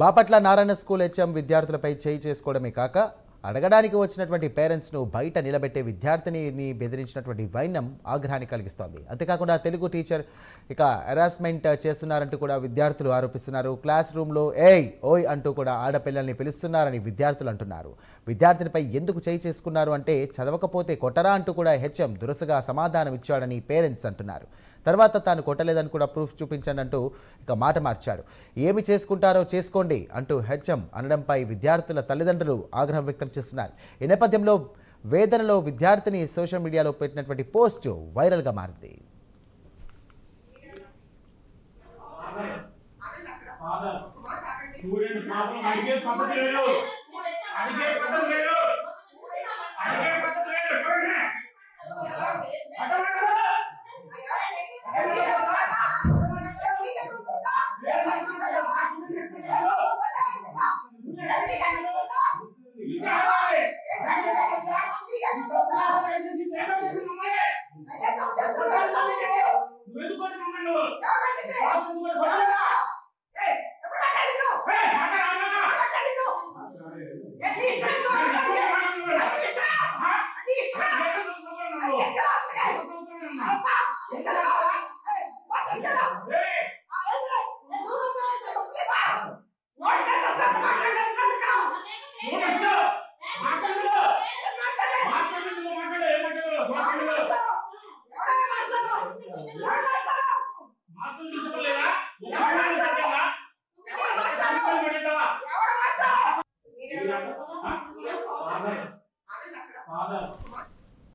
Bapatla Narayana school HM విద్యార్థులపై చేయి చేసుకోవడమే కాక అడగడానికి వచ్చినటువంటి పేరెంట్స్ను బయట నిలబెట్టే విద్యార్థిని బెదిరించినటువంటి వైనం ఆగ్రహాన్ని కలిగిస్తోంది. అంతేకాకుండా తెలుగు టీచర్ హెరాస్మెంట్ చేస్తున్నారంటూ కూడా విద్యార్థులు ఆరోపిస్తున్నారు. క్లాస్ రూమ్లో ఏయ్ ఓయ్ అంటూ కూడా ఆడపిల్లల్ని పిలుస్తున్నారని విద్యార్థులు అంటున్నారు. విద్యార్థినిపై ఎందుకు చేయి చేసుకున్నారు అంటే చదవకపోతే కొట్టరా అంటూ కూడా హెచ్ఎం దురుసుగా సమాధానం ఇచ్చాడని పేరెంట్స్ అంటున్నారు. తర్వాత తాను కొట్టలేదని కూడా ప్రూఫ్ చూపించండి అంటూ మాట మార్చాడు. ఏమి చేసుకుంటారో చేసుకోండి అంటూ హెచ్ఎం అనడంపై విద్యార్థుల తల్లిదండ్రులు ఆగ్రహం వ్యక్తం చేస్తున్నారు. ఈ నేపథ్యంలో వేదనలో విద్యార్థిని సోషల్ మీడియాలో పెట్టినటువంటి పోస్ట్ వైరల్గా మారింది.